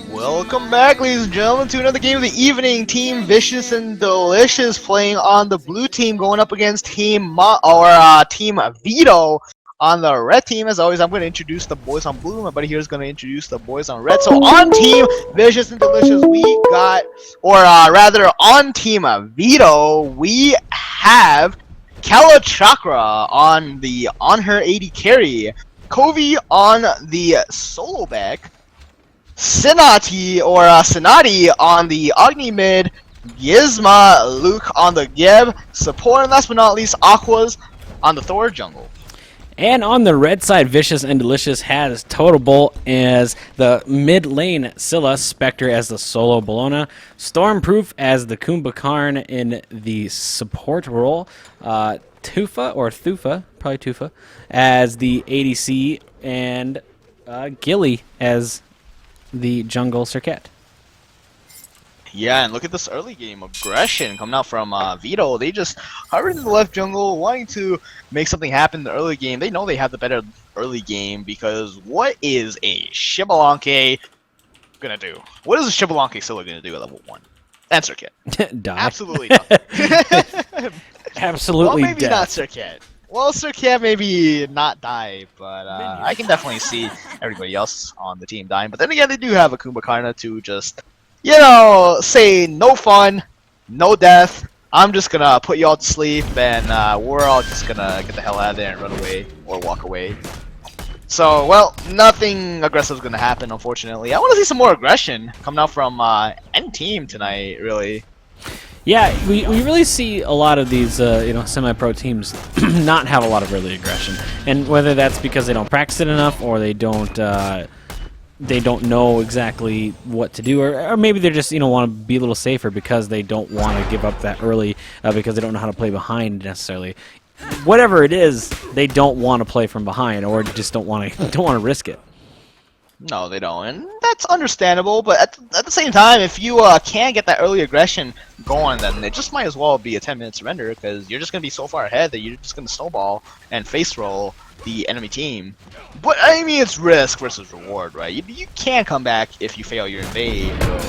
Welcome back, ladies and gentlemen, to another game of the evening. Team Vicious and Delicious playing on the blue team, going up against Team Veeto on the red team. As always, I'm going to introduce the boys on blue. My buddy here is going to introduce the boys on red. So on Team Vicious and Delicious, we got, on Team Veeto, we have Kala Chakra on her AD carry, Kovi on the solo back, Sinati on the Agni mid, Gizma Luke on the Geb support, and last but not least, Aquas on the Thor jungle. And on the red side, Vicious and Delicious has Total Bolt as the mid lane, Scylla Spectre as the solo Bologna, Stormproof as the Kumbhakarn in the support role, Tufa as the ADC, and Gilly as the jungle Circuit. Yeah, and look at this early game aggression coming out from Veeto. They just hovered in the left jungle, wanting to make something happen in the early game. They know they have the better early game because what is a Xbalanque gonna do? What is a Xbalanque Scylla gonna do at level 1? And Circuit. Die. Absolutely nothing. Absolutely well, maybe dead. not Circuit. Well, Circuit maybe not die, but I can definitely see everybody else on the team dying. But then again, they do have a Kumbhakarna to just, you know, say no fun, no death. I'm just gonna put you all to sleep, and we're all just gonna get the hell out of there and run away or walk away. So, well, nothing aggressive is gonna happen, unfortunately. I want to see some more aggression coming out from any team tonight, really. Yeah, we really see a lot of these semi-pro teams not have a lot of early aggression, and whether that's because they don't practice it enough or they don't know exactly what to do, or maybe they just want to be a little safer because they don't want to give up that early because they don't know how to play behind necessarily. Whatever it is, they don't want to play from behind or just don't want to risk it. No, they don't, and that's understandable, but at the same time, if you can't get that early aggression going, then it just might as well be a 10-minute surrender, because you're just going to be so far ahead that you're just going to snowball and face roll the enemy team. But, I mean, it's risk versus reward, right? You can come back if you fail your invade, but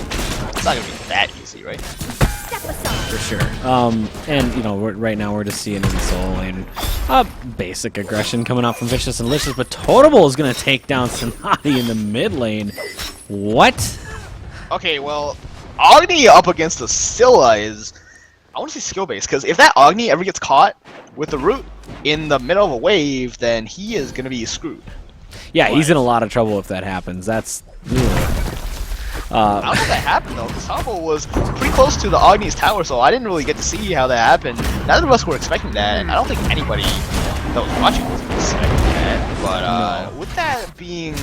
it's not going to be that easy, right? For sure. And right now we're just seeing in the solo lane basic aggression coming out from Vicious and Delicious, but Totable is going to take down Sonati in the mid lane. What? Okay, well, Agni up against the Scylla is, I want to say skill based, because if that Agni ever gets caught with the root in the middle of a wave, then he is going to be screwed. Yeah, he's in a lot of trouble if that happens. That's. I don't know if that happened though, because Tabo was pretty close to the Agni's tower, so I didn't really get to see how that happened. Neither of us were expecting that, and I don't think anybody that was watching was expecting that. But with that being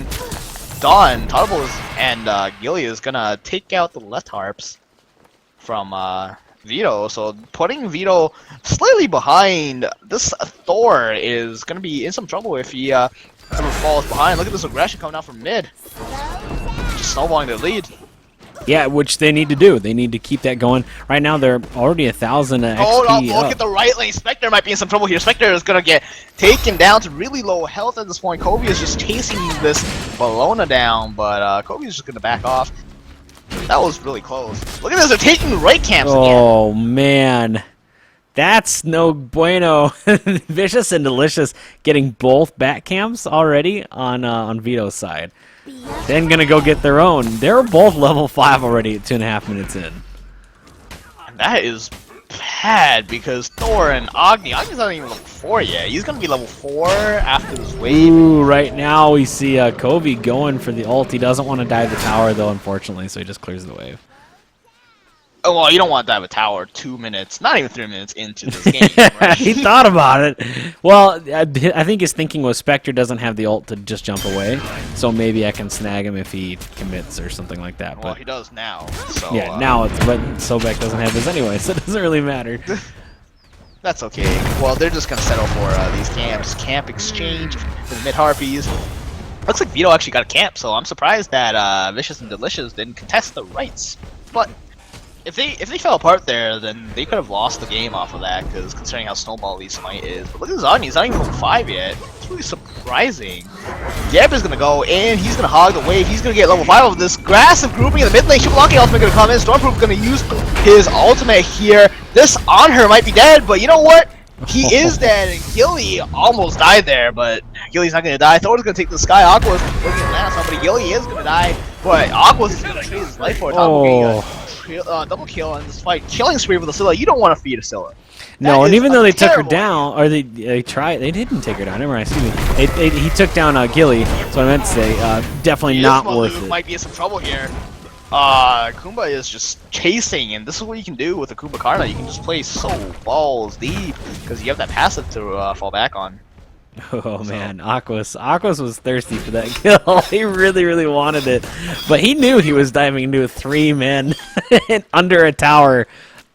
done, Tabo and Gilly is gonna take out the left harps from Veeto, so putting Veeto slightly behind. This Thor is gonna be in some trouble if he ever falls behind. Look at this aggression coming out from mid. Just snowballing their lead. Yeah, which they need to do. They need to keep that going. Right now, they're already 1,000 XP. Oh, no, look at the right lane. Spectre might be in some trouble here. Spectre is going to get taken down to really low health at this point. Kobe is just chasing this Bologna down, but Kobe is just going to back off. That was really close. Look at this. They're taking right camps again. Oh, man. That's no bueno. Vicious and Delicious getting both back camps already on Veeto's side. Then gonna go get their own. They're both level 5 already at 2.5 minutes in. And that is bad because Thor and Agni's not even level 4 yet. He's gonna be level 4 after this wave. Ooh, right now we see Kobe going for the ult. He doesn't want to dive the tower though, unfortunately, so he just clears the wave. Oh, well, you don't want to dive a tower 2 minutes, not even 3 minutes into this game, right? He thought about it. Well, I think his thinking was Spectre doesn't have the ult to just jump away, so maybe I can snag him if he commits or something like that. Well, but he does now. So, yeah, now but Sobek doesn't have his anyway, so it doesn't really matter. That's okay. Well, they're just going to settle for these camps. Camp exchange for the mid-harpies. Looks like Veeto actually got a camp, so I'm surprised that Vicious and Delicious didn't contest the rights. But if they fell apart there, then they could have lost the game off of that, because considering how snowball-y SMITE is. But look at Zogny, he's not even level 5 yet. It's really surprising. Yeb is gonna go in, he's gonna hog the wave, he's gonna get level 5 of this aggressive grouping in the mid lane. Shibbolaki ultimate gonna come in, Stormproof gonna use his ultimate here. This on her might be dead, but you know what? He is dead, and Gilly almost died there, but Gilly's not gonna die. Thor's gonna take the sky. Aqua's looking at land on somebody. Gilly is gonna die, but Aqua's gonna trade his life for it. Double kill in this fight. Killing spree with Scylla. You don't want to feed a Scylla. No, and even though they took her down, or they didn't take her down. Never mind, excuse me. He took down Gilly. That's what I meant to say. Definitely not worth it. Might be in some trouble here. Kumba is just chasing, and this is what you can do with a Kumba Karna. You can just play so balls deep because you have that passive to fall back on. Oh man, Aquas was thirsty for that kill. He really wanted it, but he knew he was diving into 3 men under a tower,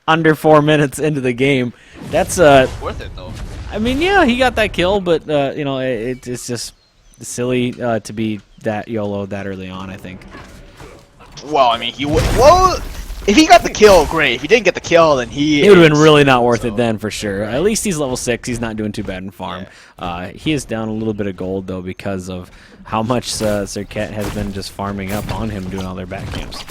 under 4 minutes into the game. That's worth it though. I mean, yeah, he got that kill, but you know, it's just silly to be that YOLO that early on, I think. Well, I mean, he would. Well, if he got the kill, great. If he didn't get the kill, then it would have been really not worth it then, for sure. At least he's level 6. He's not doing too bad in farm. Yeah. He is down a little bit of gold, though, because of how much Serket has been just farming up on him doing all their back camps.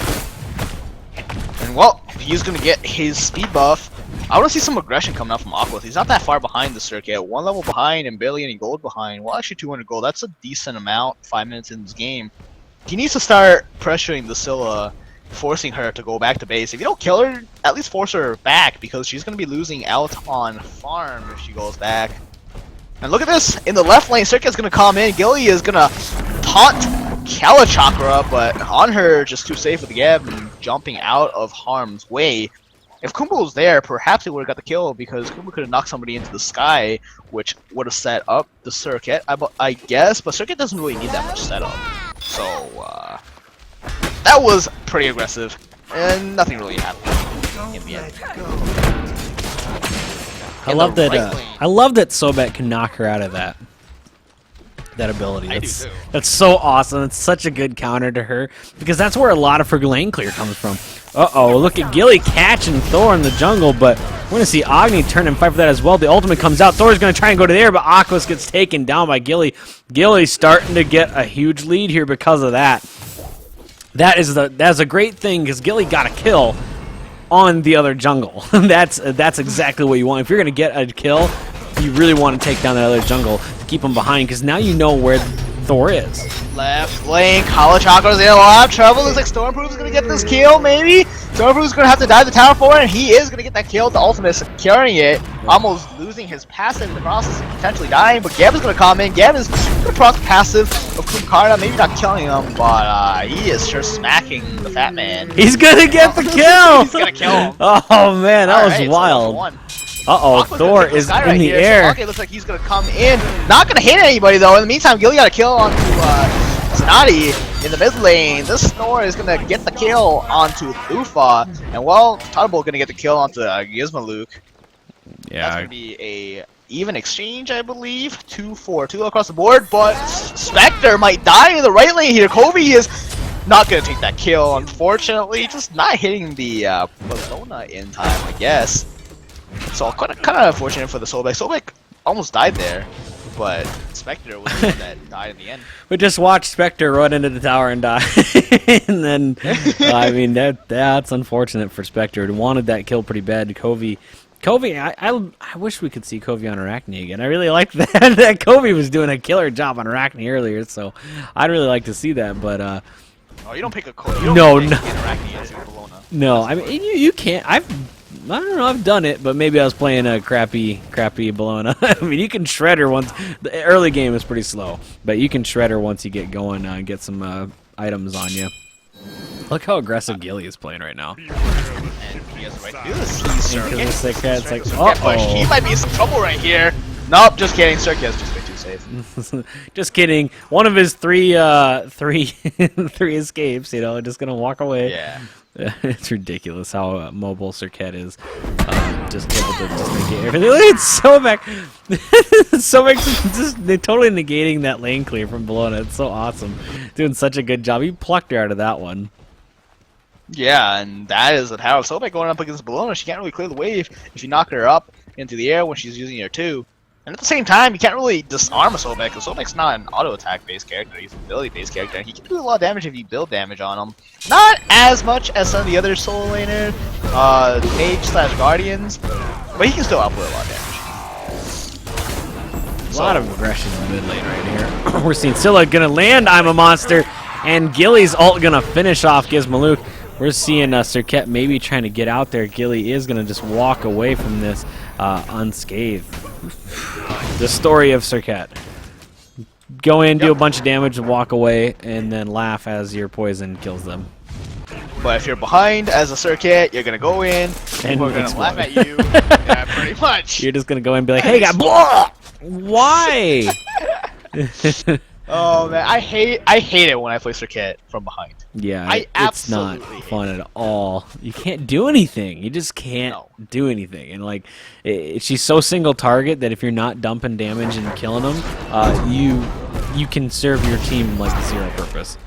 And, well, he's going to get his speed buff. I want to see some aggression coming out from Aqua. He's not that far behind the Serket. 1 level behind and barely any gold behind. Well, actually 200 gold. That's a decent amount 5 minutes in this game. He needs to start pressuring the Scylla, forcing her to go back to base. If you don't kill her, at least force her back, because she's going to be losing out on farm if she goes back. And look at this! In the left lane, Serket's going to come in. Gilly is going to taunt Kalachakra, but on her, just too safe with the Geb and jumping out of harm's way. If Kumba was there, perhaps he would have got the kill, because Kumba could have knocked somebody into the sky, which would have set up the Serket, I guess, but Serket doesn't really need that much setup. So, that was pretty aggressive, and nothing really happened in the end. I love that Sobek can knock her out of that ability. That's so awesome. It's such a good counter to her, because that's where a lot of her lane clear comes from. Uh-oh, look at Gilly catching Thor in the jungle, but we're going to see Agni turn and fight for that as well. The ultimate comes out. Thor's going to try and go to there, but Aquas gets taken down by Gilly. Gilly's starting to get a huge lead here because of that. That's a great thing, because Gilly got a kill on the other jungle. That's exactly what you want. If you're going to get a kill, you really want to take down that other jungle to keep them behind, because now you know where Thor is. Left lane, Kalachakra's in a lot of trouble. Looks like Stormproof's gonna get this kill, maybe? Stormproof's gonna have to dive the tower for it, and he is gonna get that kill. The ultimate securing it, almost losing his passive in the process and potentially dying, but Geb is gonna come in. Geb is gonna proc passive of Kumkarna, maybe not killing him, but he is sure smacking the fat man. He's gonna get the kill! He's gonna kill him. Oh man, that was wild. Uh-oh, Thor is in the air. Okay, looks like he's gonna come in. Not gonna hit anybody though. In the meantime, Gilly got a kill onto Snotty in the mid lane. This Snore is gonna get the kill onto Lufa, and well, Tuttlebolt gonna get the kill onto Gizmaluke. Yeah, that's gonna be a even exchange, I believe. 2-4-2 across the board, but Spectre might die in the right lane here. Kobe is not gonna take that kill, unfortunately. Just not hitting the Bologna in time, I guess. So kind of unfortunate for the Sobek. Sobek almost died there, but Spectre was the one that died in the end. We just watched Spectre run into the tower and die, and then I mean that's unfortunate for Spectre. He wanted that kill pretty bad. Covey, I wish we could see Covey on Arachne again. I really liked that Covey was doing a killer job on Arachne earlier, so I'd really like to see that. But oh, you don't pick a No, I mean you can't. I don't know, I've done it, but maybe I was playing a crappy Bologna. I mean, you can shred her once. The early game is pretty slow, but you can shred her once you get going and get some items on you. Look how aggressive Gilly is playing right now. And he has the right to do this. It's like, uh-oh. He might be in some trouble right here. Nope, just kidding. Circus just way too safe. Just kidding. One of his three escapes, you know, just gonna walk away. Yeah. It's ridiculous how mobile Serket is. Just able to just negate everything. It's Sobek. Sobek's they're totally negating that lane clear from Bologna. It's so awesome. Doing such a good job. He plucked her out of that one. Yeah, and that is the power of Sobek going up against Bologna. She can't really clear the wave if you knock her up into the air when she's using her 2. And at the same time, you can't really disarm a Sobek, because Sobek's not an auto-attack based character, he's an ability-based character, and he can do a lot of damage if you build damage on him. Not as much as some of the other solo laner, Mage/Guardians, but he can still output a lot of damage. A lot of aggression in mid lane right here. We're seeing Scylla gonna land I'm a Monster, and Gilly's ult gonna finish off Gizmaluk. We're seeing Serket maybe trying to get out there. Gilly is gonna just walk away from this unscathed. The story of Serket. Go in, do a bunch of damage, walk away, and then laugh as your poison kills them. But if you're behind as a Serket, you're gonna go in, and we're gonna laugh at you. Yeah, pretty much. You're just gonna go in and be like, hey, guy, blah! Why? Oh man, I hate it when I play Serket from behind. Yeah, it's not fun at all. You can't do anything. You just can't do anything. And like, she's so single target that if you're not dumping damage and killing them, you can serve your team like zero purpose.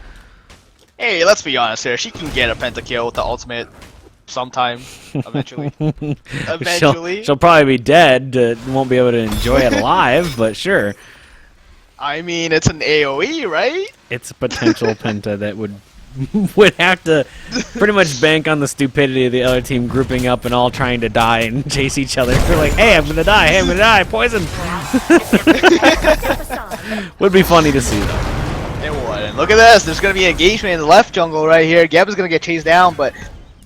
Hey, let's be honest here. She can get a pentakill with the ultimate sometime, eventually. Eventually. She'll probably be dead. Won't be able to enjoy it alive, but sure. I mean, it's an AoE, right? It's a potential penta that would have to pretty much bank on the stupidity of the other team grouping up and all trying to die and chase each other. They're like, hey, I'm gonna die, hey, I'm gonna die, poison! Would be funny to see, though. It would. And look at this, there's gonna be engagement in the left jungle right here. Geb is gonna get chased down, but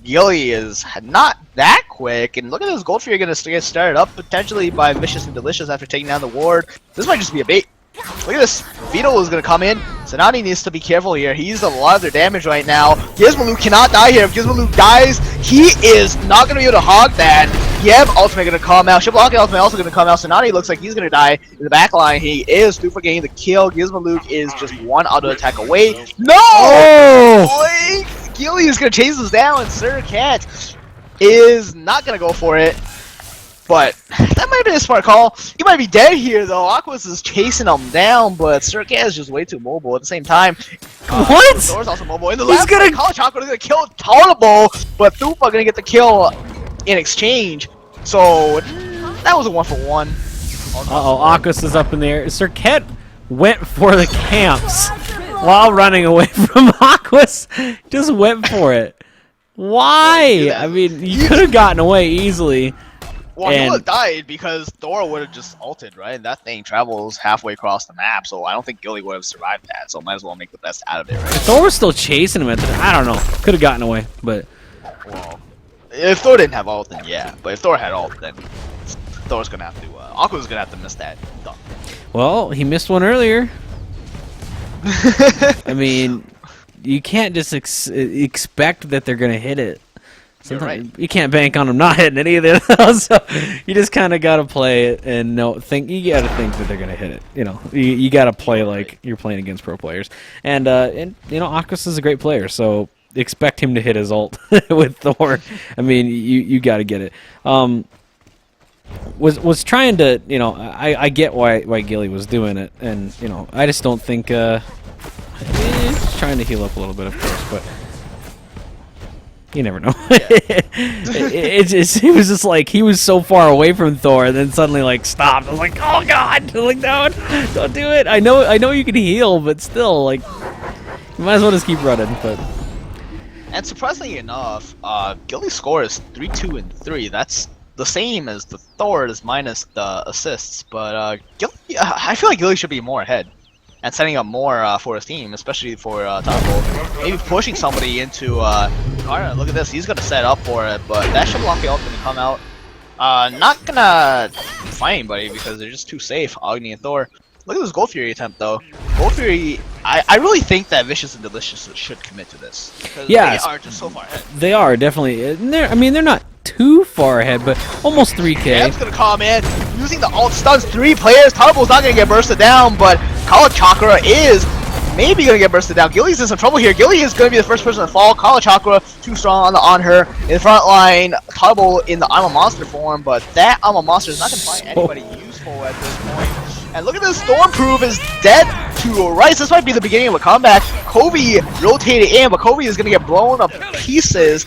Gilly is not that quick. And look at this Goldfury gonna get started up potentially by VishusNDelishus after taking down the ward. This might just be a bait. Look at this. Veeto is going to come in. Sonati needs to be careful here. He's a lot of their damage right now. Gizmaluk cannot die here. If Gizmaluk dies, he is not going to be able to hog that. Yeb ultimate going to come out. Shiblock ultimate also going to come out. Sonati looks like he's going to die in the back line. He is due for getting the kill. Gizmaluk is just one auto attack away. No! Oh! Gilly is going to chase us down, and Serket is not going to go for it. But that might be a smart call. He might be dead here, though. Aquas is chasing him down, but Serket is just way too mobile at the same time. What? Thor's also mobile. In the He's last gonna... College Aqua is going to kill Totable, but Thupa going to get the kill in exchange. So that was a 1-for-1. Uh-oh, Aquas is up in the air. Serket went for the camps while running away from Aquas. Just went for it. Why? I mean, you could have gotten away easily. Well, he would have died because Thor would have just ulted, right? And that thing travels halfway across the map, so I don't think Gilly would have survived that, so might as well make the best out of it, right? Thor was still chasing him at the I don't know. Could have gotten away, but... Well, if Thor didn't have ult, then yeah. But if Thor had ult, then Thor's going to have to... Aqua's going to have to miss that dunk. Well, he missed one earlier. I mean, you can't just expect that they're going to hit it. Sometimes you can't bank on them not hitting it either. So you just kind of gotta play it and you gotta think that they're gonna hit it. You know, you gotta play like you're playing against pro players. And you know, Aquas is a great player, so expect him to hit his ult with Thor. I mean, you gotta get it. Was trying to, you know, I get why Gilly was doing it, and you know, I just don't think he's trying to heal up a little bit, of course, but. You never know. It was just like he was so far away from Thor, and then suddenly like stopped. I was like, oh god! Like no, don't do it. I know you can heal, but still, like you might as well just keep running. But and surprisingly enough, Gilly's score is 3-2-3. That's the same as the Thor's minus the assists. But Gilly, I feel like Gilly should be more ahead. And setting up more for his team, especially for Topple. Maybe pushing somebody into Kara. Look at this, he's gonna set up for it, but that Shiblock ult gonna come out. Not gonna find anybody because they're just too safe, Agni and Thor. Look at this Goldfury attempt though. Goldfury, I really think that VishusNDelishus should commit to this. Yeah, they are just so far ahead. They are, definitely. I mean, they're not too far ahead, but almost 3K. Cam's gonna come in, using the ult stuns 3 players. Totable's not gonna get bursted down, but Kala Chakra is maybe gonna get bursted down. Gilly's in some trouble here. Gilly is gonna be the first person to fall. Kala Chakra too strong on her. In the front line, Totable in the I'm a Monster form, but that I'm a Monster is not gonna find anybody useful at this point. And look at this, Stormproof is dead to rights. This might be the beginning of a comeback. Kobe rotated in, but Kobe is going to get blown up pieces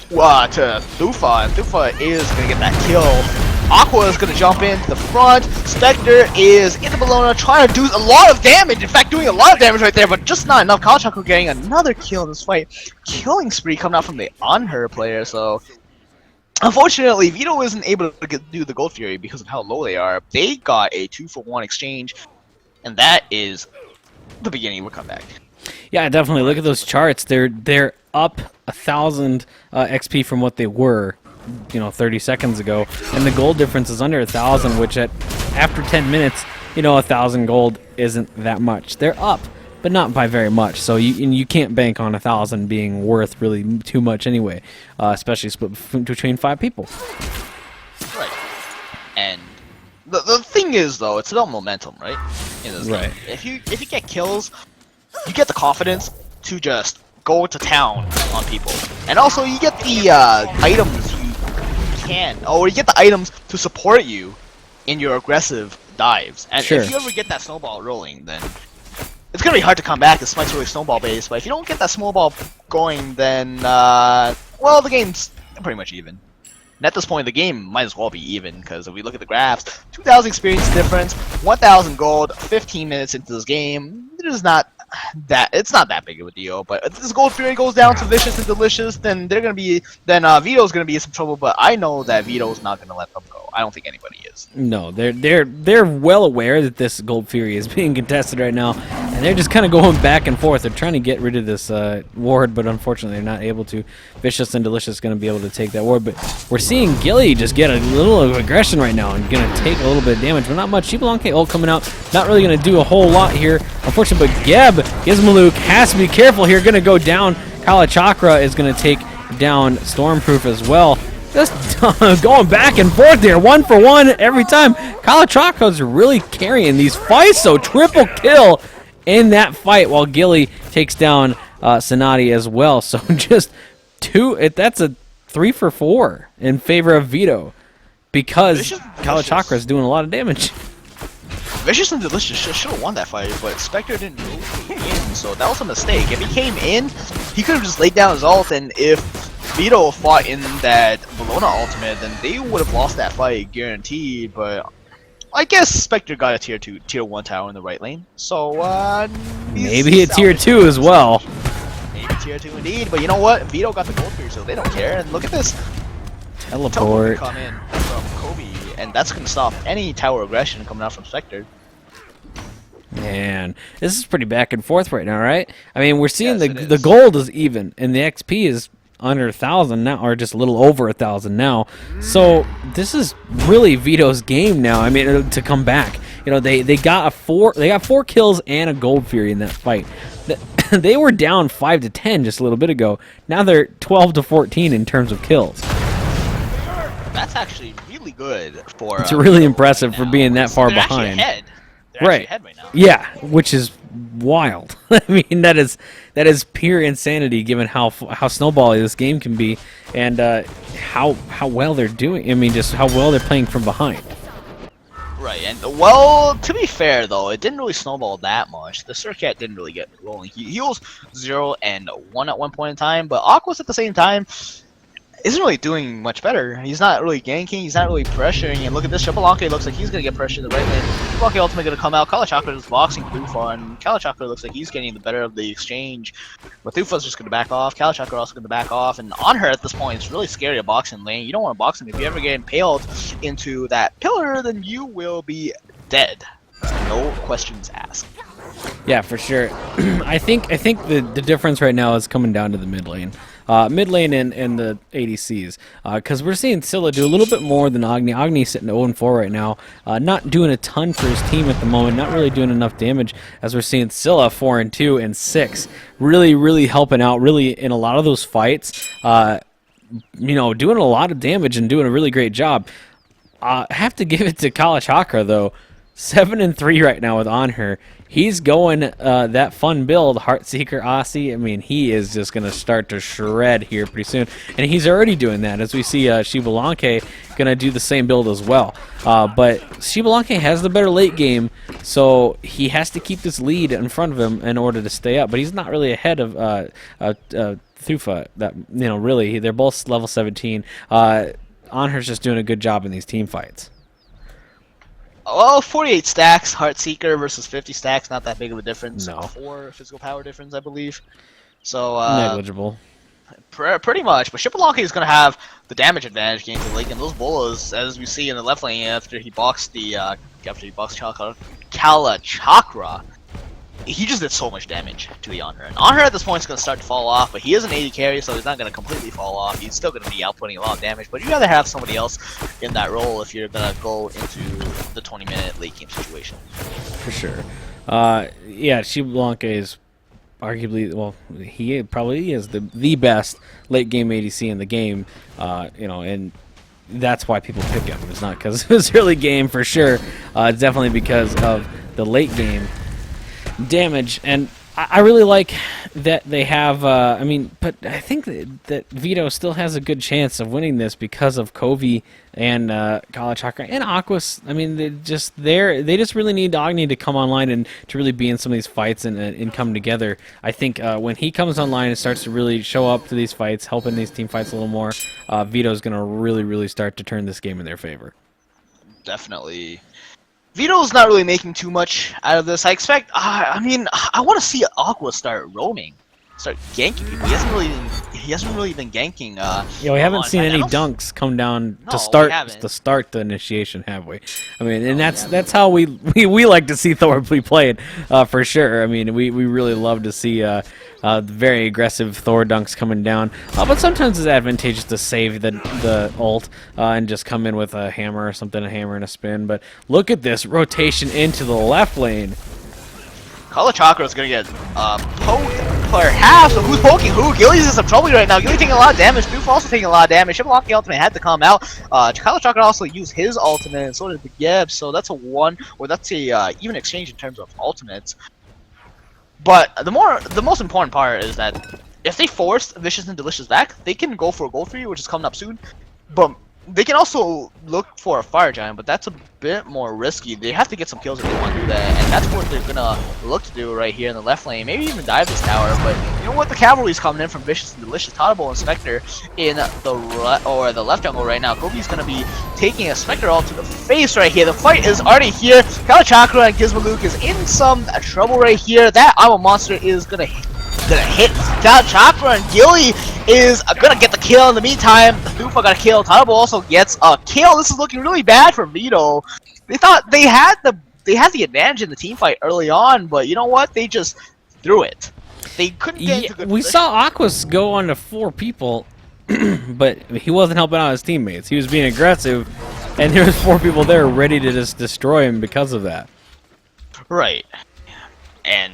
to Thufa, and Thufa is going to get that kill. Aqua is going to jump into the front. Spectre is in the Bologna trying to do a lot of damage. In fact, doing a lot of damage right there, but just not enough. Kalachakra getting another kill in this fight. Killing spree coming out from the Unher player, so... Unfortunately, Veeto isn't able to do the Gold Fury because of how low they are. They got a 2-for-1 exchange, and that is the beginning of a comeback. Yeah, definitely. Look at those charts. They're up 1,000 XP from what they were, 30 seconds ago, and the gold difference is under 1,000, which after 10 minutes, 1,000 gold isn't that much. They're up, but not by very much. So you can't bank on 1,000 being worth really too much anyway, especially split between 5 people. Right. And the thing is, though, it's about momentum, right? In this game. If you get kills, you get the confidence to just go to town on people, and also you get the items you can, or you get the items to support you in your aggressive dives. And if you ever get that snowball rolling, then it's gonna be hard to come back. The Smite's really snowball based, but if you don't get that snowball going, then well, the game's pretty much even. And at this point, the game might as well be even, because if we look at the graphs, 2,000 experience difference, 1,000 gold, 15 minutes into this game. It's not that big of a deal. But if this Gold Fury goes down to VishusNDelishus, then Veeto's gonna be in some trouble. But I know that Veeto's not gonna let them go. I don't think anybody is. No, they're well aware that this Gold Fury is being contested right now, and they're just kind of going back and forth. They're trying to get rid of this ward, but unfortunately they're not able to. VishusNDelishus is going to be able to take that ward, but we're seeing Gilly just get a little of aggression right now and going to take a little bit of damage, but not much. Shibalanke ult coming out, not really going to do a whole lot here, unfortunately. But Gizmaluk has to be careful here. Going to go down. Kalachakra is going to take down Stormproof as well. Just going back and forth there, 1 for 1 every time. Kalachakra's really carrying these fights, so triple kill in that fight while Gilly takes down Sonati as well. So just that's a 3 for 4 in favor of Veeto because Kalachakra's doing a lot of damage. VishusNDelishus should have won that fight, but Spectre didn't move in, so that was a mistake. If he came in, he could have just laid down his ult, and if Veeto fought in that Bologna ultimate, then they would have lost that fight guaranteed. But I guess Spectre got a tier 1 tower in the right lane, so maybe a tier 2 as well. Maybe tier 2 indeed, but you know what? Veeto got the gold here, so they don't care. And look at this teleport come in from Kobe, and that's gonna stop any tower aggression coming out from Spectre. Man, this is pretty back and forth right now, right? I mean, we're seeing the gold is even, and the XP is under 1,000 now, or just a little over 1,000 now. So this is really Veeto's game now. I mean, to come back, they got 4 kills and a Gold Fury in that fight. They were down 5 to 10 just a little bit ago. Now they're 12 to 14 in terms of kills. That's actually really good for. It's really impressive for being that far behind. They're actually ahead right now. Yeah, which is wild. I mean, that is pure insanity given how snowbally this game can be, and how well they're doing. I mean, just how well they're playing from behind. Right, and well, to be fair though, it didn't really snowball that much. The Surcat didn't really get rolling. He was 0 and 1 at one point in time, but Aqua's at the same time isn't really doing much better. He's not really ganking, he's not really pressuring, and look at this, Shibalanke looks like he's going to get pressure in the right lane. Shibalanke ultimately going to come out, Kalachakra is boxing Thufa, and Kalachakra looks like he's getting the better of the exchange. But Thufa's just going to back off, Kalachakra also going to back off, and on her at this point, it's really scary to box in lane. You don't want to box him. If you ever get impaled into that pillar, then you will be dead. No questions asked. Yeah, for sure. I think the difference right now is coming down to the mid lane. Mid lane and the ADCs, because we're seeing Scylla do a little bit more than Agni. Agni's sitting 0-4 right now, not doing a ton for his team at the moment, not really doing enough damage, as we're seeing Scylla 4-2 and 6, really helping out, really in a lot of those fights, doing a lot of damage and doing a really great job. I have to give it to Kalachakra though. 7-3 right now with On Her. He's going that fun build, Heartseeker Aussie. I mean, he is just going to start to shred here pretty soon. And he's already doing that, as we see Shibalanke going to do the same build as well. But Shibalanke has the better late game, so he has to keep this lead in front of him in order to stay up. But he's not really ahead of Thufa. That, you know, really, they're both level 17. On Her's just doing a good job in these team fights. Well, 48 stacks, Heartseeker versus 50 stacks, not that big of a difference. No. 4 physical power difference, I believe. So, negligible. Pretty much, but Shibalanke is going to have the damage advantage against the late game. Those bolas, as we see in the left lane, after he boxed Kala Chakra, he just did so much damage to the On Her. And On Her at this point is going to start to fall off, but he is an 80 carry, so he's not going to completely fall off. He's still going to be outputting a lot of damage, but you'd rather have somebody else in that role if you're going to go into the 20-minute late game situation. For sure. Yeah, Shibalanke is arguably, well, he probably is the best late game ADC in the game, you know, and that's why people pick him. It's not because of his early game for sure. It's definitely because of the late game damage, and I really like that they have. I mean, but I think that Veeto still has a good chance of winning this because of Kovi and Kala Chakra and Aquas. I mean, they just really need Agni to come online and to really be in some of these fights and come together. I think when he comes online and starts to really show up to these fights, helping these team fights a little more, Veeto's going to really start to turn this game in their favor. Definitely. Veeto's not really making too much out of this. I expect. I mean, I want to see Aqua start roaming, start ganking people. He hasn't really been ganking. Yeah, we haven't seen any dunks come down to start the initiation, have we? I mean, and that's how we like to see Thor be played, for sure. I mean, we really love to see very aggressive Thor dunks coming down, but sometimes it's advantageous to save the ult and just come in with a hammer or something, a hammer and a spin. But look at this rotation into the left lane. Kala Chakra is gonna get poked perhaps, but who's poking who? Gilly's in some trouble right now. Gilly taking a lot of damage. Doof also taking a lot of damage. Shibalanke ultimate had to come out. Kala Chakra also used his ultimate, and so did the Geb. So that's a even exchange in terms of ultimates. But the most important part is that if they force VishusNDelishus back, they can go for a gold 3, which is coming up soon. But they can also look for a Fire Giant, but that's a bit more risky. They have to get some kills if they want to do that, and that's what they're gonna look to do right here in the left lane. Maybe even dive this tower, but you know what? The cavalry's coming in from VishusNDelishus. Tadabo and Spectre in the left jungle right now. Kobe's gonna be taking a Spectre ult to the face right here. The fight is already here. Kala Chakra and Gizmaluke is in some trouble right here. That Amo Monster is gonna hit Kala Chakra, and Gilly is gonna get the kill. In the meantime, Thufa got a kill. Tadabo also gets a kill. This is looking really bad for Veeto. They thought they had the advantage in the team fight early on, but you know what? They just threw it. They couldn't get into good We position. saw Aquas go on to 4 people, but he wasn't helping out his teammates. He was being aggressive, and there was 4 people there ready to just destroy him because of that. Right. And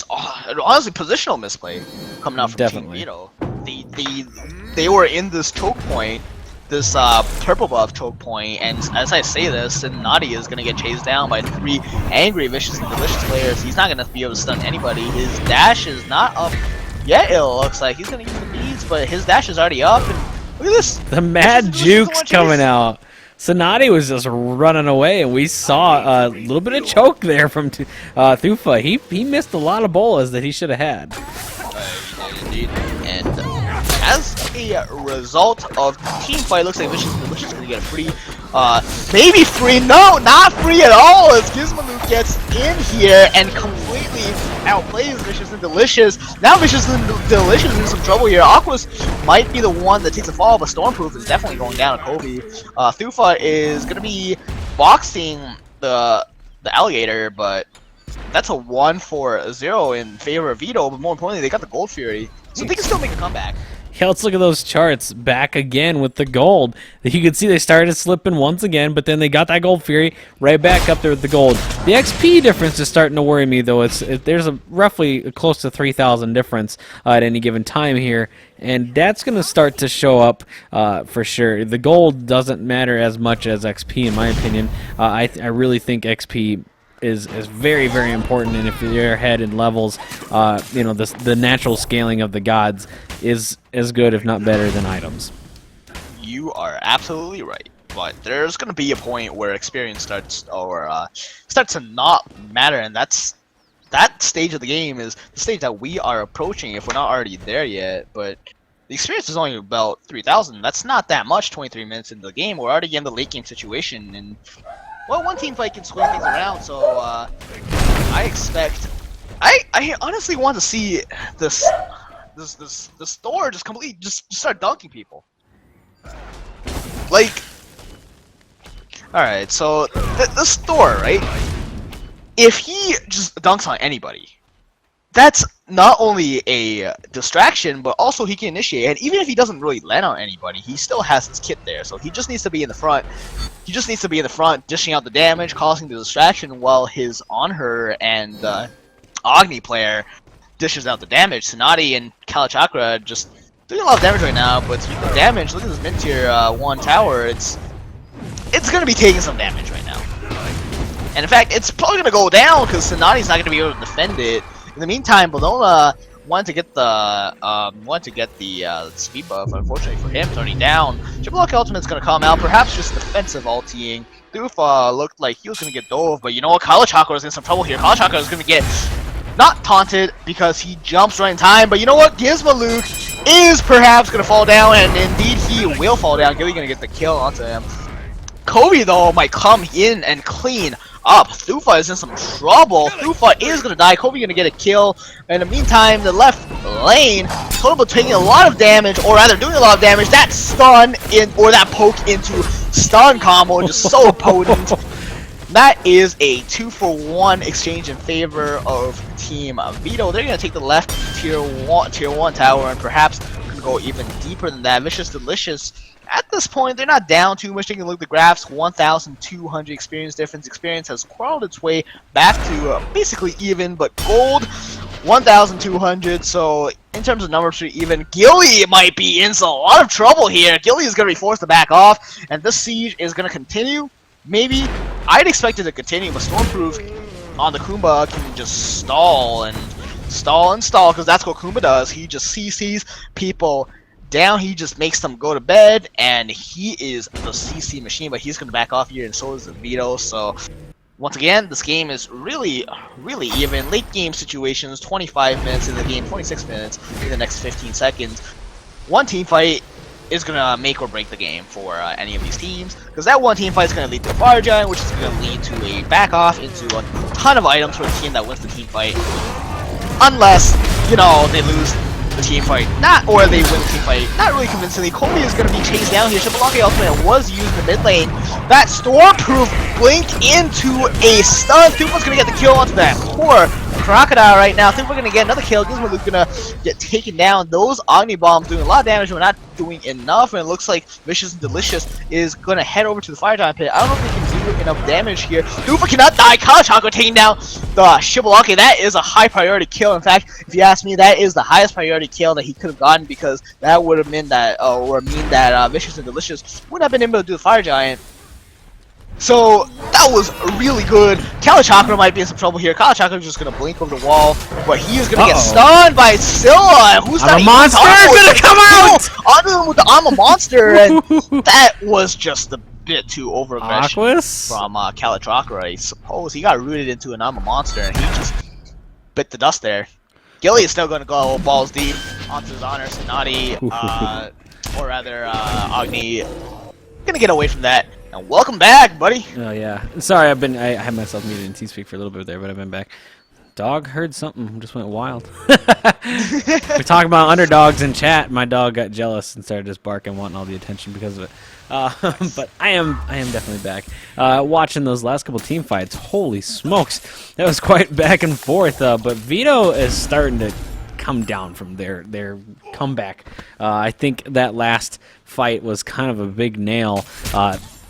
honestly, positional misplay coming out from Definitely. Team Veeto. They were in this choke point, this purple buff choke point, and as I say this, Nadi is gonna get chased down by 3 angry VishusNDelishus players. He's not gonna be able to stun anybody. His dash is not up yet. It looks like he's gonna use the beads, but his dash is already up. And look at this, the mad jukes coming out. Sonati was just running away, and we saw a little bit of choke there from Thufa. He missed a lot of bolas that he should have had. Indeed. And as a result of the team fight, looks like VishusNDelishus is going to get a free, maybe free, no, not free at all, as Gizmaluke gets in here and completely outplays VishusNDelishus. Now VishusNDelishus is in some trouble here. Aquas might be the one that takes the fall, but Stormproof is definitely going down to Kobe. Thufa is going to be boxing the alligator, but that's a 1-4-0 in favor of Veeto, but more importantly, they got the Gold Fury, so they can still make a comeback. Yeah, let's look at those charts back again with the gold. You can see they started slipping once again, but then they got that gold fury right back up there with the gold. The XP difference is starting to worry me, though. There's a roughly close to 3,000 difference at any given time here, and that's going to start to show up for sure. The gold doesn't matter as much as XP, in my opinion. I really think XP is very, very important, and if you're ahead in levels, you know, the natural scaling of the gods is as good, if not better, than items. You are absolutely right, but there's gonna be a point where experience starts to not matter, and that stage of the game is the stage that we are approaching if we're not already there yet. But the experience is only about 3,000. That's not that much. 23 minutes into the game, we're already in the late game situation, and well, one team fight can swing things around. So I honestly want to see this Thor just start dunking people. Like, alright, so this Thor, right? If he just dunks on anybody, that's not only a distraction, but also he can initiate. And even if he doesn't really land on anybody, he still has his kit there. So he just needs to be in the front. He just needs to be in the front, dishing out the damage, causing the distraction, while his On Her and Agni player dishes out the damage. Tsunade and Kalachakra just doing a lot of damage right now, but speaking of damage, look at this mid-tier 1 tower. It's going to be taking some damage right now. And in fact, it's probably going to go down because Tsunade's not going to be able to defend it. In the meantime, Bologna wanted to get the speed buff. Unfortunately for him, it's already down. Triple Lock Ultimate's going to come out, perhaps just defensive ulting. Doof looked like he was going to get dove, but you know what? Kalachakra is in some trouble here. Kalachakra is going to get not taunted because he jumps right in time, but you know what? Gizmaluke is perhaps going to fall down, and indeed he will fall down. Gilly going to get the kill onto him. Kobe, though, might come in and clean up. Thufa is in some trouble. Thufa is going to die. Kobe going to get a kill. In the meantime, the left lane, Total taking a lot of damage, or rather doing a lot of damage. That stun or that poke into stun combo is just so potent. That is a 2-for-1 exchange in favor of Team Veeto. They're going to take the left tier 1 tower and perhaps can go even deeper than that. VishusNDelishus, at this point, they're not down too much. Taking a look at the graphs, 1,200 experience difference. Experience has crawled its way back to basically even, but gold, 1,200. So in terms of numbers for even, Gilly might be in a lot of trouble here. Gilly is going to be forced to back off, and this siege is going to continue. Maybe. I'd expect it to continue, but Stormproof on the Kumba can just stall and stall and stall, because that's what Kumba does. He just CCs people down, he just makes them go to bed, and he is the CC machine, but he's going to back off here, and so is the Veeto. So once again, this game is really even. Late game situations, 25 minutes in the game, 26 minutes in the next 15 seconds. One team fight is going to make or break the game for any of these teams, because that one team fight is going to lead to a Fire Giant, which is going to lead to a back off into a ton of items for the team that wins the team fight. Unless, you know, they lose the team fight, or they win the team fight. Not really convincingly. Kobe is going to be chased down here. Shibalaki Ultimate was used in the mid lane. That Stormproof blink into a stun. Thufa's going to get the kill onto that poor Crocodile right now. I think we're going to get another kill. Gizmaluke's going to get taken down. Those Agni Bombs doing a lot of damage. We're not doing enough, and it looks like VishusNDelishus is going to head over to the Fire Giant pit. I don't know if he can do enough damage here. Thufa cannot die. Kalachakra taking down the Shibalaki. That is a high priority kill. In fact, if you ask me, that is the highest priority kill that he could have gotten, because that would have meant that, VishusNDelishus wouldn't have been able to do the Fire Giant. So that was really good. Kalachakra might be in some trouble here. Kalachakra is just gonna blink over the wall, but he is gonna get stunned by Scylla. Who's that? I'm a monster gonna come out! Onto him with the I'm a monster, and that was just a bit too over aggression from Kalachakra. I suppose he got rooted into an I'm a monster, and he just bit the dust there. Gilly is still gonna go balls deep onto his honor. Tsunade, or rather Agni, gonna get away from that. And welcome back, buddy. Oh yeah. Sorry, I had myself muted in TeamSpeak for a little bit there, but I've been back. Dog heard something, just went wild. We're talking about underdogs in chat. My dog got jealous and started just barking, wanting all the attention because of it. But I am definitely back. Watching those last couple team fights, holy smokes, that was quite back and forth. But Veeto is starting to come down from their comeback. I think that last fight was kind of a big nail.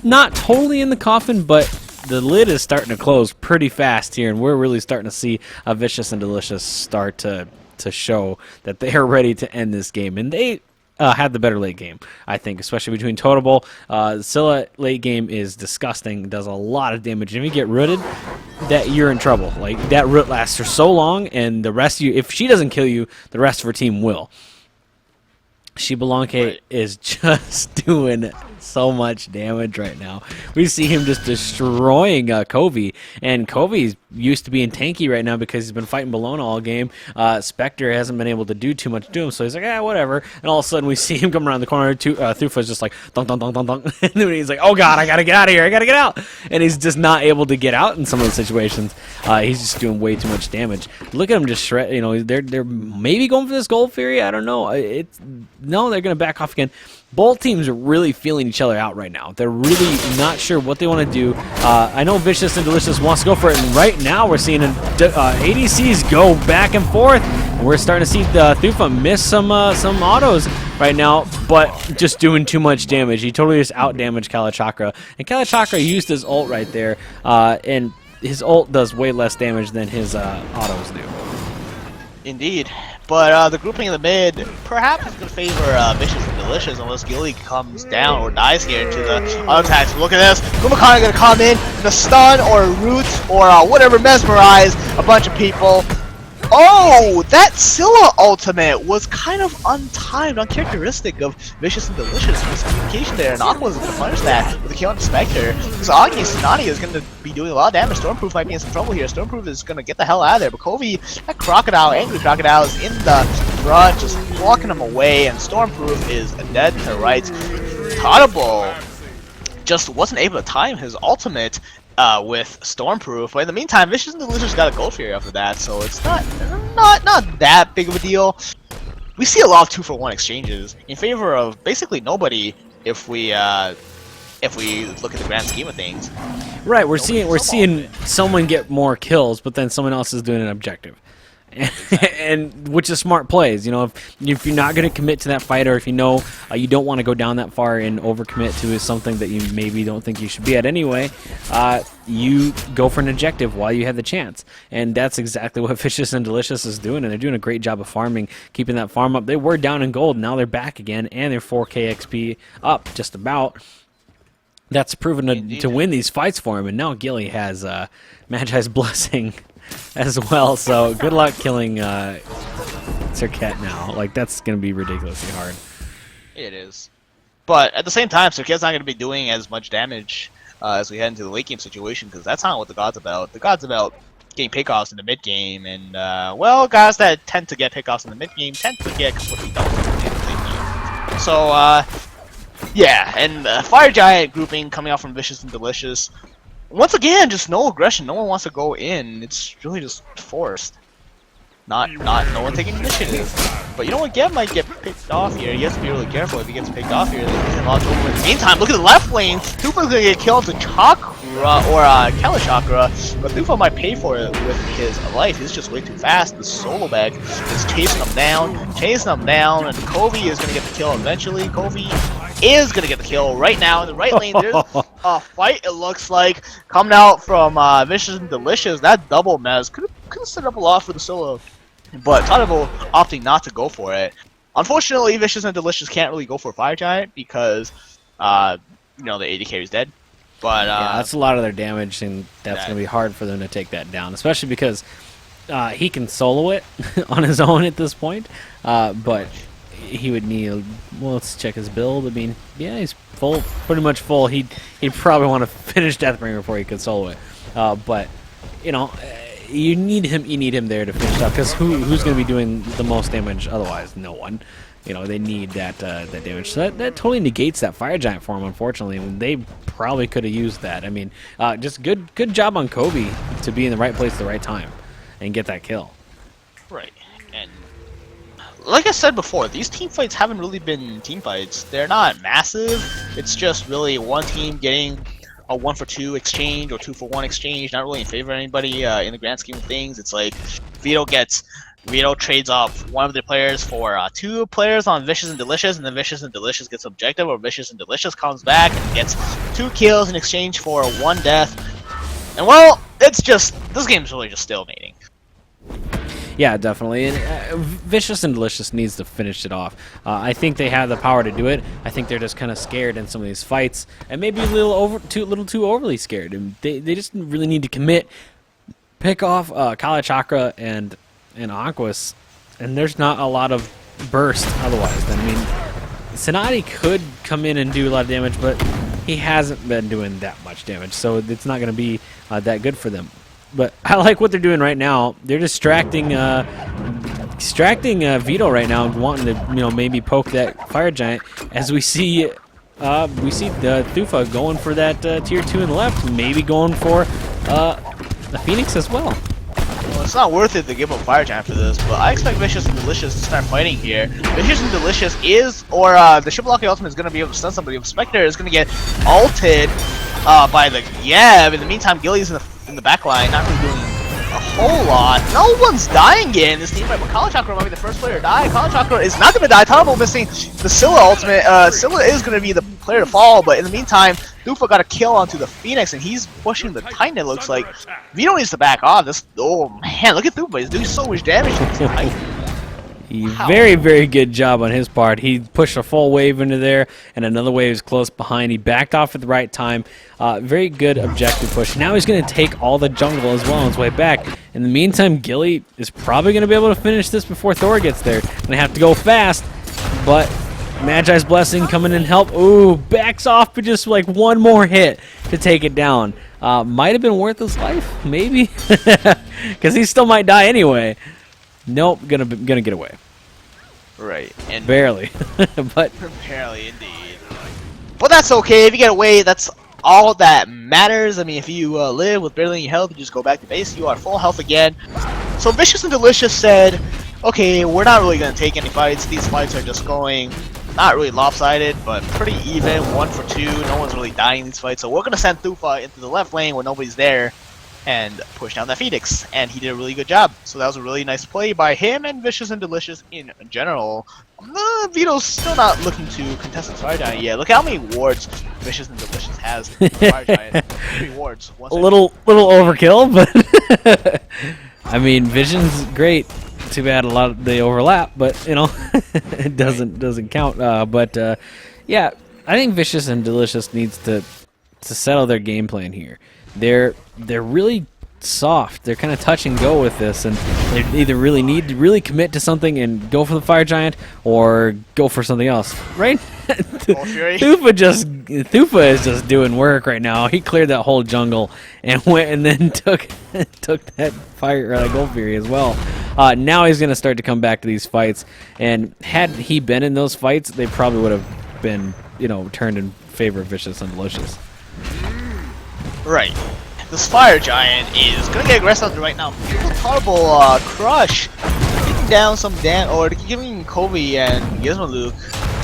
Not totally in the coffin, but the lid is starting to close pretty fast here, and we're really starting to see a VishusNDelishus start to show that they are ready to end this game. And they had the better late game, I think, especially between Totable. Scylla late game is disgusting, does a lot of damage. And if you get rooted, that you're in trouble. Like, that root lasts for so long, and the rest of you, if she doesn't kill you, the rest of her team will. Shibalanke is just doing so much damage right now. We see him just destroying Kobe, and Kobe's used to being tanky right now because he's been fighting Bologna all game. Spectre hasn't been able to do too much to him, so he's like, whatever. And all of a sudden we see him come around the corner. Thufa's just like, dunk, dunk, dunk, dunk, dunk. And then he's like, oh god, I gotta get out of here, I gotta get out. And he's just not able to get out in some of the situations. He's just doing way too much damage. Look at him just shred. You know, they're maybe going for this Gold Fury. I don't know. No, they're gonna back off again. Both teams are really feeling each other out right now. They're really not sure what they want to do. I know VishusNDelishus wants to go for it, and right now we're seeing ADCs go back and forth. And we're starting to see Thufa miss some autos right now, but just doing too much damage. He totally just out-damaged Kalachakra. And Kalachakra used his ult right there, and his ult does way less damage than his autos do. Indeed. But the grouping in the mid perhaps is going to favor VishusNDelishus unless Gilly comes down or dies here into the auto attacks. Look at this. Kumakana going to come in a stun or a root or whatever, mesmerize a bunch of people. Oh, that Scylla ultimate was kind of untimed, uncharacteristic of VishusNDelishus. Miscommunication there, and Aqua is going to punish that with a kill on the Spectre. Because Augie Tsunade is going to be doing a lot of damage. Stormproof might be in some trouble here. Stormproof is going to get the hell out of there. But Kobe, that Crocodile, Angry Crocodile, is in the front, just walking him away, and Stormproof is dead to rights. Totable just wasn't able to time his ultimate with Stormproof. But in the meantime, VishusNDelishus got a Gold Fury after that, so it's not that big of a deal. We see a lot of 2-for-1 exchanges in favor of basically nobody if we look at the grand scheme of things. Right, we're seeing someone get more kills, but then someone else is doing an objective. And which is smart plays, you know. If you're not going to commit to that fight, or if you know you don't want to go down that far and overcommit to something that you maybe don't think you should be at anyway, you go for an objective while you have the chance. And that's exactly what VishusNDelishus is doing, and they're doing a great job of farming, keeping that farm up. They were down in gold, now they're back again, and they're 4k XP up just about. That's proven to win these fights for him, and now Gilly has Magi's Blessing as well, so good luck killing Serket now. Like, that's going to be ridiculously hard. It is. But at the same time, Serket's not going to be doing as much damage as we head into the late game situation, because that's not what the God's about. The God's about getting pickoffs in the mid game, and, well, guys that tend to get pickoffs in the mid game tend to get completely dumped in the late game. So, yeah, and Fire Giant grouping coming out from VishusNDelishus. Once again, just no aggression. No one wants to go in. It's really just forced. No one taking initiative. But you know what? Geb might get picked off here. He has to be really careful if he gets picked off here. In the meantime, look at the left lane. Thufa's gonna get killed to Chakra or Kalachakra, but Thufa might pay for it with his life. He's just way too fast. The solo bag is chasing him down, and Kobe is gonna get the kill eventually. Kobe is gonna get the kill right now in the right lane. There's a fight, it looks like, coming out from VishusNDelishus. That double mez could have set up a lot for the solo, but Totable opting not to go for it. Unfortunately, VishusNDelishus can't really go for Fire Giant because you know, the AD carry is dead. But yeah, that's a lot of their damage, and that's going to be hard for them to take that down, especially because he can solo it on his own at this point, but he would need, well, let's check his build. I mean, yeah, he's full, pretty much full. He'd probably want to finish Deathbringer before he could solo it, but you know, you need him there to finish up, because who's going to be doing the most damage otherwise? No one. You know, they need that damage. So that totally negates that Fire Giant for him, unfortunately. And they probably could have used that. I mean, just good job on Kobe to be in the right place at the right time and get that kill. Right. And like I said before, these team fights haven't really been team fights. They're not massive. It's just really one team getting a 1-for-2 exchange or 2-for-1 exchange, not really in favor of anybody in the grand scheme of things. It's like Veeto gets Veeto trades off one of the players for 2 players on VishusNDelishus, and then VishusNDelishus gets objective, or VishusNDelishus comes back and gets 2 kills in exchange for 1 death. And well, it's just, this game's really just stalemating. Yeah, definitely. And VishusNDelishus needs to finish it off. I think they have the power to do it. I think they're just kind of scared in some of these fights, and maybe a little too overly scared. And they just really need to commit, pick off Kala Chakra and Aquas, and there's not a lot of burst otherwise. I mean, SMITE could come in and do a lot of damage, but he hasn't been doing that much damage, so it's not going to be that good for them. But I like what they're doing right now. They're distracting Veeto right now, wanting to maybe poke that fire giant. As we see the Thufa going for that tier 2 in the left, maybe going for the Phoenix as well. Well, it's not worth it to give up Fire Giant for this, but I expect VishusNDelishus to start fighting here. VishusNDelishus is, or the Shibbolaki ultimate is going to be able to stun somebody. If Spectre is going to get ulted by the Yev. In the meantime, Gilly's in the back line, not really doing a whole lot. No one's dying yet in this team fight, but Kala Chakra might be the first player to die. Kala Chakra is not going to die. Tunnel missing the Scylla ultimate. Scylla is going to be the player to fall, but in the meantime, Thufa got a kill onto the Phoenix, and he's pushing the Titan, it looks like. Veeto needs to back off. Oh man, look at Thufa. He's doing so much damage to this Titan. Very, very good job on his part. He pushed a full wave into there, and another wave is close behind. He backed off at the right time. Very good objective push. Now he's going to take all the jungle as well on his way back. In the meantime, Gilly is probably going to be able to finish this before Thor gets there. Going to have to go fast, but Magi's Blessing coming in help. Ooh, backs off for just like one more hit to take it down. Might have been worth his life, maybe, because he still might die anyway. Nope, gonna get away. Right, and barely, but barely indeed. But that's okay. If you get away, that's all that matters. I mean, if you live with barely any health, you just go back to base. You are full health again. So VishusNDelishus said, "Okay, we're not really gonna take any fights. These fights are just going not really lopsided, but pretty even. 1 for 2. No one's really dying in these fights. So we're gonna send Thufa into the left lane where nobody's there, and push down that Phoenix," and he did a really good job. So that was a really nice play by him and VishusNDelishus in general. Veeto's still not looking to contest the Fire Giant yet. Look how many wards VishusNDelishus has. Fire Giant. 3 wards. A little overkill, but I mean, Vision's great. Too bad a lot of they overlap, but it doesn't count. Yeah, I think VishusNDelishus needs to settle their game plan here. They're really soft. They're kind of touch and go with this, and they either really need to really commit to something and go for the Fire Giant, or go for something else, right? Thufa is just doing work right now. He cleared that whole jungle and went and then took that fire or that Gold Fury as well. Now he's gonna start to come back to these fights, and had he been in those fights, they probably would have been turned in favor of VishusNDelishus. Right. This Fire Giant is gonna get aggressive right now. Horrible crush, taking down some or giving Kobe and Gizmo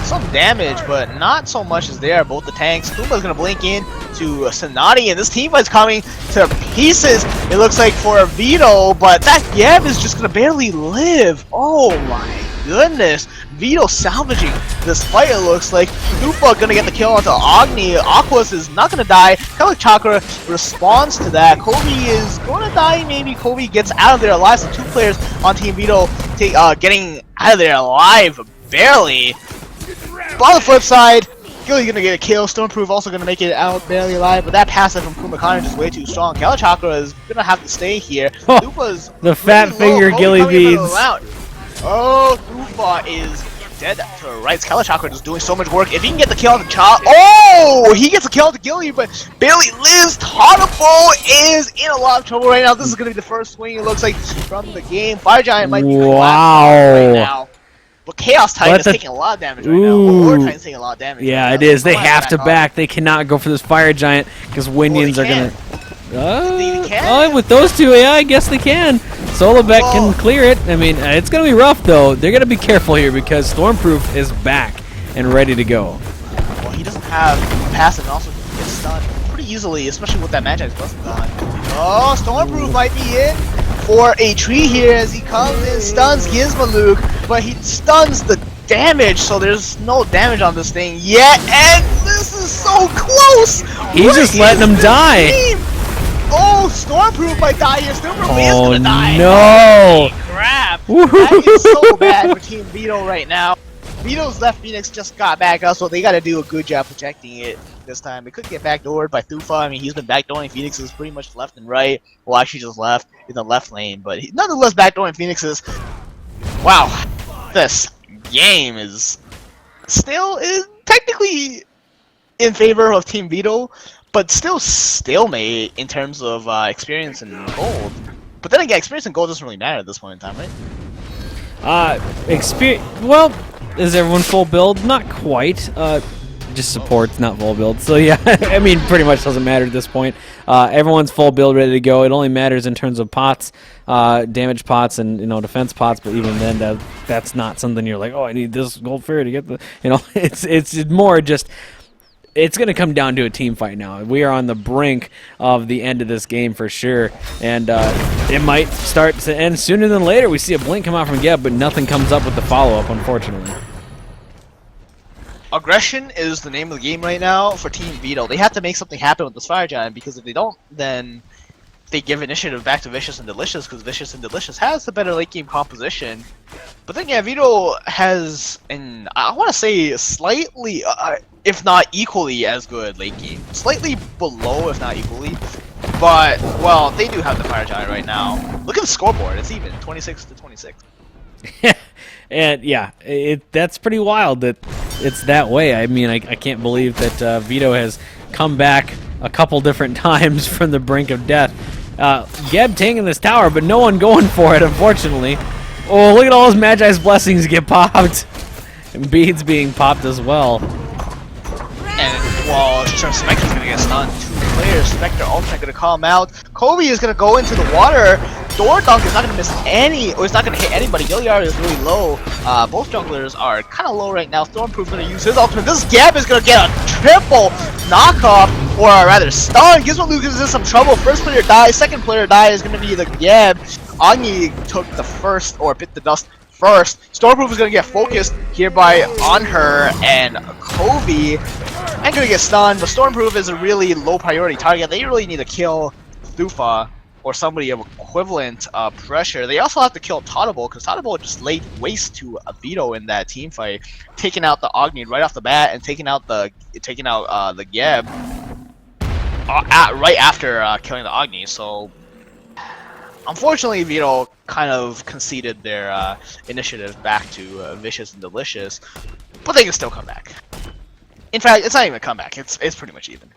some damage, but not so much as there. Both the tanks. Thufa's gonna blink in to SMITE, and this team fight's coming to pieces. It looks like for Veeto, but that Yev is just gonna barely live. Oh my goodness. Veeto salvaging this fight, it looks like. Thufa gonna get the kill onto Agni. Aquas is not gonna die. Kala Chakra responds to that. Kobe is gonna die, maybe. Kobe gets out of there alive. So 2 players on Team Veeto getting out of there alive, barely. But on the flip side, Gilly's gonna get a kill. Stoneproof also gonna make it out barely alive, but that passive from Kumakana is just way too strong. Kala Chakra is gonna have to stay here. Thufa's the fat finger Gilly beads. Oh, Thufa is dead to the right. Kala Chakra is doing so much work. If he can get the kill on the child, he gets a kill on the Gilly, but barely lives. Tauntable is in a lot of trouble right now. This is gonna be the first swing, it looks like, from the game. Fire Giant might be right now. But Chaos Titan is taking a lot of damage right now. War Titan's taking a lot of damage. Yeah, right it is. They have to back. They cannot go for this Fire Giant because Windians are gonna. With those two, yeah, I guess they can. Solobek can clear it. I mean, it's going to be rough, though. They're going to be careful here because Stormproof is back and ready to go. Well, he doesn't have passive and also gets stunned pretty easily, especially with that Magi's Blessing gone. Oh, Stormproof might be in. for a tree here as he comes and stuns Gizmaluke, but he stuns the damage, so there's no damage on this thing yet, and this is so close! He's just letting him die! Game? Oh, Stormproof might die here. Stormproof is gonna die. No! Holy crap! That is so bad for Team Veeto right now. Veeto's left Phoenix just got back up, so they gotta do a good job protecting it this time. They could get backdoored by Thufa. I mean, he's been backdooring Phoenixes pretty much left and right. Well, actually just left in the left lane, but he's nonetheless backdooring Phoenixes. Wow. This game is still technically in favor of Team Veeto, but still stalemate in terms of experience and gold. But then again, experience and gold doesn't really matter at this point in time, right? Well, is everyone full build? Not quite. Just supports, not full build. So yeah, I mean, pretty much doesn't matter at this point. Everyone's full build, ready to go. It only matters in terms of pots, damage pots, and defense pots. But even then, that's not something you're like, oh, I need this gold fairy to get the. It's more just. It's going to come down to a team fight now. We are on the brink of the end of this game for sure, and it might start to end sooner than later. We see a blink come out from Geb, but nothing comes up with the follow-up, unfortunately. Aggression is the name of the game right now for Team Veeto. They have to make something happen with this Fire Giant, because if they don't, then they give initiative back to VishusNDelishus, because VishusNDelishus has the better late game composition. But then, yeah, Veeto has, and I want to say slightly, if not equally as good late game. Slightly below, if not equally. But, well, they do have the Fire Giant right now. Look at the scoreboard. It's even, 26-26. And, yeah, that's pretty wild that it's that way. I mean, I can't believe that Veeto has come back a couple different times from the brink of death. Geb taking this tower, but no one going for it, unfortunately. Oh, look at all those Magi's blessings get popped. And beads being popped as well. And, well, Spectre's gonna get stunned. Two players, Spectre ultimate gonna call him out. Kobe is gonna go into the water. Door Dunk is not gonna miss or it's not gonna hit anybody. Gilliard is really low. Both junglers are kind of low right now. Stormproof's gonna use his ultimate. This Geb is gonna get a triple knockoff, or rather stun. Gizmaluke is in some trouble. First player dies, second player dies is gonna be the Geb. Agni took the first, or bit the dust first. Stormproof is gonna get focused hereby on her, and Kobe ain't gonna get stunned, but Stormproof is a really low priority target. They really need to kill Thufa or somebody of equivalent pressure. They also have to kill Totable, because Totable just laid waste to a Veeto in that team fight, taking out the Agni right off the bat and taking out the Geb right after killing the Agni. So unfortunately, Veeto kind of conceded their initiative back to VishusNDelishus, but they can still come back. In fact, it's not even a comeback. It's pretty much even.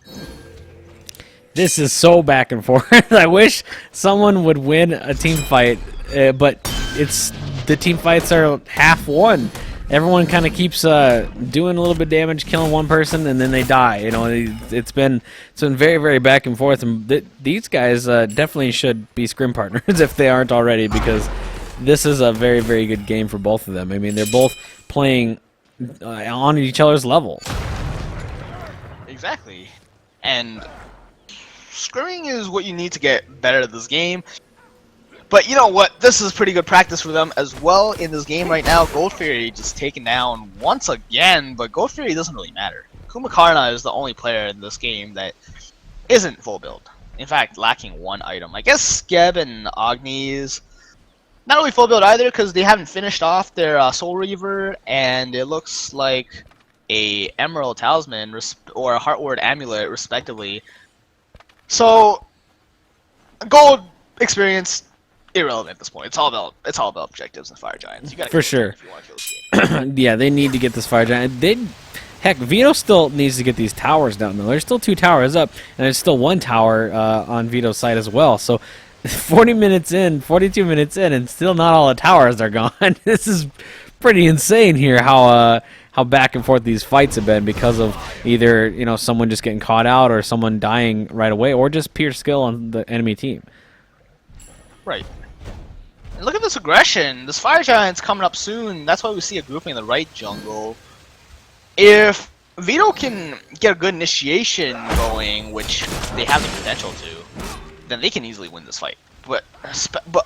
This is so back and forth. I wish someone would win a team fight, but the team fights are half won. Everyone kind of keeps doing a little bit of damage, killing one person, and then they die. It's been very, very back and forth. And these guys definitely should be scrim partners if they aren't already, because this is a very, very good game for both of them. I mean, they're both playing on each other's level. Exactly, and scrimming is what you need to get better at this game. But you know what? This is pretty good practice for them as well in this game right now. Gold Fury just taken down once again, but Gold Fury doesn't really matter. Kumakarna is the only player in this game that isn't full build. In fact, lacking one item. I guess Geb and Agni is not really full build either, because they haven't finished off their Soul Reaver, and it looks like a Emerald Talisman or a Heartward Amulet, respectively. So, gold experience irrelevant at this point. It's all about objectives and Fire Giants. You gotta for sure. if you want to kill this game. Yeah, they need to get this Fire Giant. Heck, Veeto still needs to get these towers down though. There's still 2 towers up, and there's still 1 tower on Veeto's side as well. So, 42 minutes in, and still not all the towers are gone. This is pretty insane here. How back and forth these fights have been because of either someone just getting caught out or someone dying right away, or just pure skill on the enemy team. Right. And look at this aggression. This Fire Giant's coming up soon. That's why we see a grouping in the right jungle. If Veeto can get a good initiation going, which they have the potential to, then they can easily win this fight. but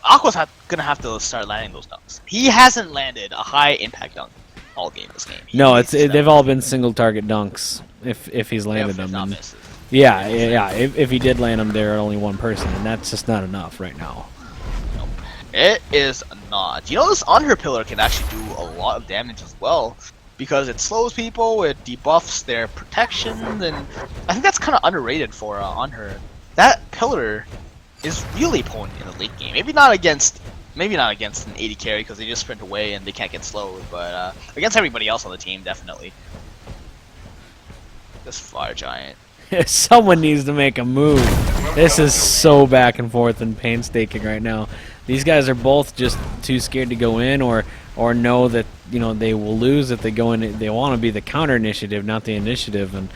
Aqua's gonna have to start landing those dunks. He hasn't landed a high impact dunk all game this game. No, they've all been single target dunks if he's landed them. And, yeah. If he did land them, there are only one person, and that's just not enough right now. Nope. It is not. You know, this on her pillar can actually do a lot of damage as well, because it slows people, it debuffs their protection, and I think that's kind of underrated for on her. That pillar is really potent in the late game. Maybe not against an 80 carry because they just sprint away and they can't get slowed, but against everybody else on the team, definitely. This Fire Giant. Someone needs to make a move. This is so back and forth and painstaking right now. These guys are both just too scared to go in, or know that they will lose if they go in. They want to be the counter initiative, not the initiative, and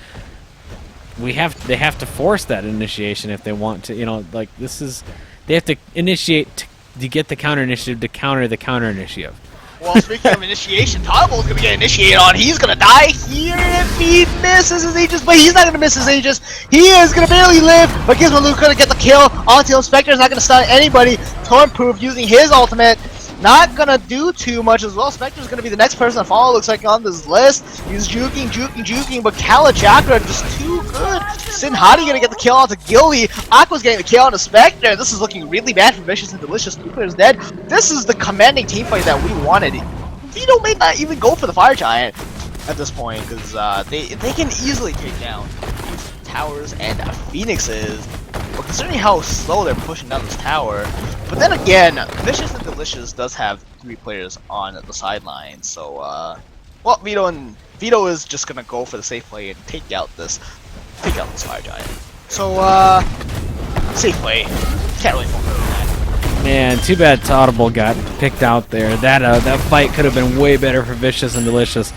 they have to force that initiation if they want to. Like they have to initiate to get the counter initiative to counter the counter initiative. Well, speaking of initiation, Toddle's gonna get initiated on. He's gonna die here if he misses his Aegis, but he's not gonna miss his Aegis. He is gonna barely live, but Gizmo gonna get the kill. Onto him. Spectre's not gonna stun anybody. Tornproof using his ultimate. Not gonna do too much as well. Spectre's gonna be the next person to follow, looks like, on this list. He's juking, but Kalachakra just too good. Sinhadi gonna get the kill onto Gilly. Aqua's getting the kill onto Spectre. This is looking really bad for VishusNDelishus. 2 players dead. This is the commanding team fight that we wanted. Veeto may not even go for the Fire Giant at this point, because they can easily take down these towers and Phoenixes. But considering how slow they're pushing down this tower, but then again, VishusNDelishus does have 3 players on the sideline, so well, Veeto is just gonna go for the safe play and take out this Fire Giant. So safe play. Can't really focus on that. Man, too bad Audible got picked out there. That fight could have been way better for VishusNDelishus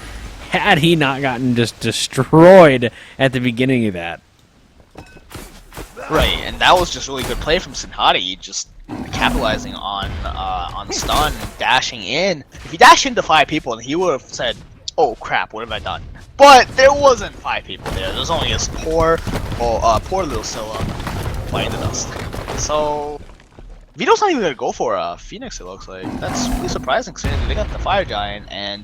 had he not gotten just destroyed at the beginning of that. Right, and that was just really good play from Sinhadi, just capitalizing on the stun, dashing in. If he dashed into 5 people, then he would have said, "Oh crap, what have I done?" But there wasn't 5 people there. There's only this poor little Scylla fighting the dust. So Veeto's not even gonna go for a Phoenix. It looks like that's really surprising considering they got the Fire Giant and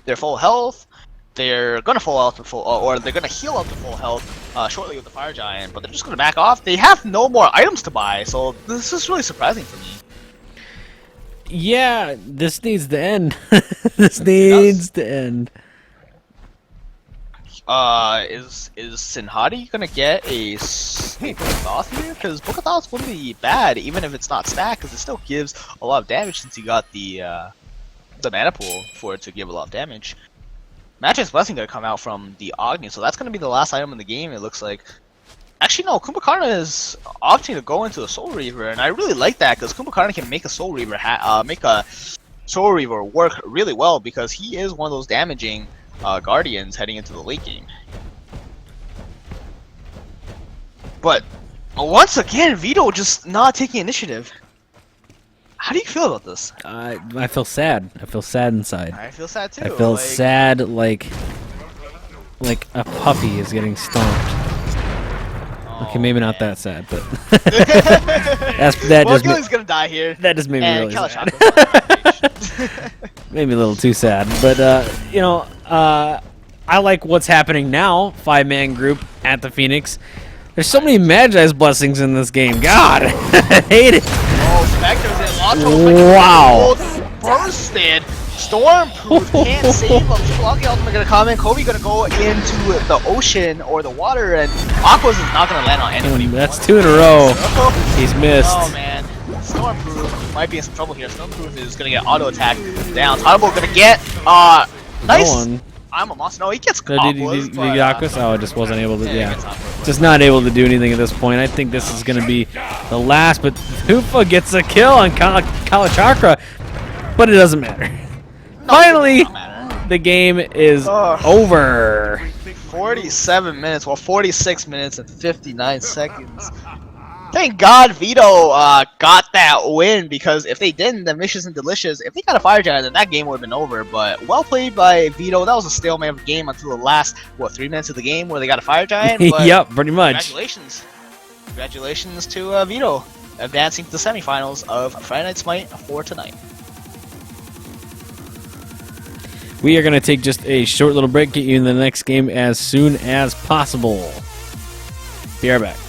they're full health. They're gonna full out to full, or they're gonna heal up to full health shortly with the Fire Giant, but they're just gonna back off. They have no more items to buy, so this is really surprising for me. Yeah, this needs to end. This needs to end. Is Sinhadi gonna get a Book here? Because Book of Thoughts wouldn't be bad, even if it's not stacked, because it still gives a lot of damage since you got the mana pool for it to give a lot of damage. Magic's Blessing gonna come out from the Agni, so that's gonna be the last item in the game, it looks like. Actually, no, Kumbhakarna is opting to go into a Soul Reaver, and I really like that because Kumbhakarna can make a Soul Reaver work really well because he is one of those damaging Guardians heading into the late game. But once again, Veeto just not taking initiative. How do you feel about this? I feel sad. I feel sad inside. I feel sad too. I feel sad like a puppy is getting stomped. Okay, maybe not that sad, but well, Gilly's gonna die here. That just made me really sad. Made me a little too sad, but I like what's happening now. 5-man group at the Phoenix. There's so many Magi's Blessings in this game. God, I hate it. Oh, Spectre's in lots of wow. Bursted. Stormproof can't save him. Lucky Ultimate gonna come in. Kobe gonna go into the ocean or the water, and Aqua's is not gonna land on anybody. That's 2 in a row. He's missed. Oh man, Stormproof might be in some trouble here. Stormproof is gonna get auto attack down. Toddle gonna get nice. I'm a monster. No, he gets Aqua's. Oh, it just wasn't able to. Yeah, just not able to do anything at this point. I think this is gonna be the last. But Hoofa gets a kill on Kalachakra, but it doesn't matter. Finally, the game is over. 47 minutes, well 46 minutes and 59 seconds. Thank God Veeto got that win, because if they didn't, then VishusNDelishus, if they got a Fire Giant, then that game would have been over. But well played by Veeto. That was a stalemate of a game until the last, 3 minutes of the game where they got a Fire Giant? But yep, pretty much. Congratulations. Congratulations to Veeto. advancing to the semifinals of Friday Night Smite for tonight. We are going to take just a short little break, get you in the next game as soon as possible. Be right back.